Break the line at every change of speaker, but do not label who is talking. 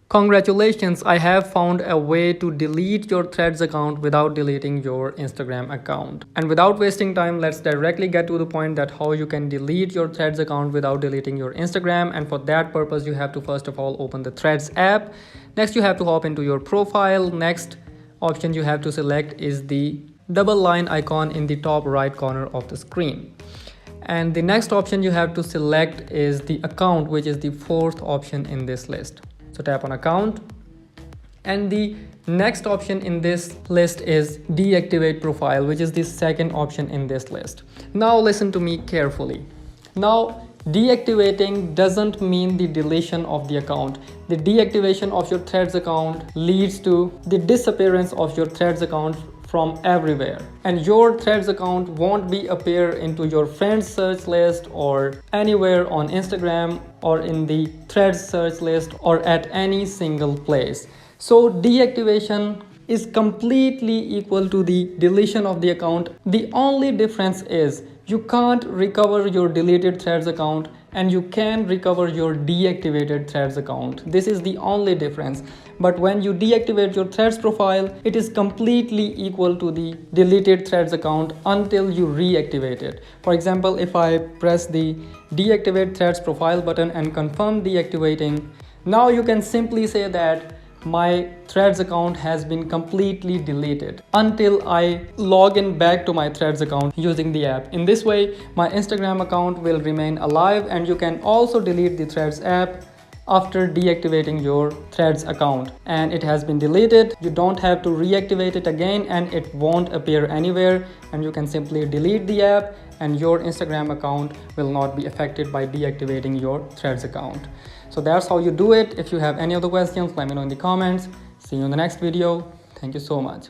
Congratulations, I have found a way to delete your Threads account without deleting your Instagram account. And without wasting time, let's directly get to the point that how you can delete your Threads account without deleting your Instagram. And for that purpose, you have to first of all open the Threads app. Next, you have to hop into your profile. Next option you have to select is the double line icon in the top right corner of the screen. And the next option you have to select is the account, which is the fourth option in this list. So tap on account, and the next option in this list is deactivate profile, which is the second option in this list. Now listen to me carefully. Now deactivating doesn't mean the deletion of the account. The deactivation of your Threads account leads to the disappearance of your Threads account from everywhere, and your Threads account won't be appear into your friends search list or anywhere on Instagram or in the Threads search list or at any single place. So deactivation is completely equal to the deletion of the account. The only difference is you can't recover your deleted Threads account and you can recover your deactivated Threads account. This is the only difference. But when you deactivate your Threads profile, it is completely equal to the deleted Threads account until you reactivate it. For example, if I press the deactivate Threads profile button and confirm deactivating, now you can simply say that my Threads account has been completely deleted until I log in back to my Threads account using the app. In this way, my Instagram account will remain alive, and you can also delete the Threads app after deactivating your Threads account, and it has been deleted. You don't have to reactivate it again, and it won't appear anywhere, and you can simply delete the app and your Instagram account will not be affected by deactivating your Threads account. So that's how you do it. If you have any other questions, let me know in the comments. See you in the next video. Thank you so much.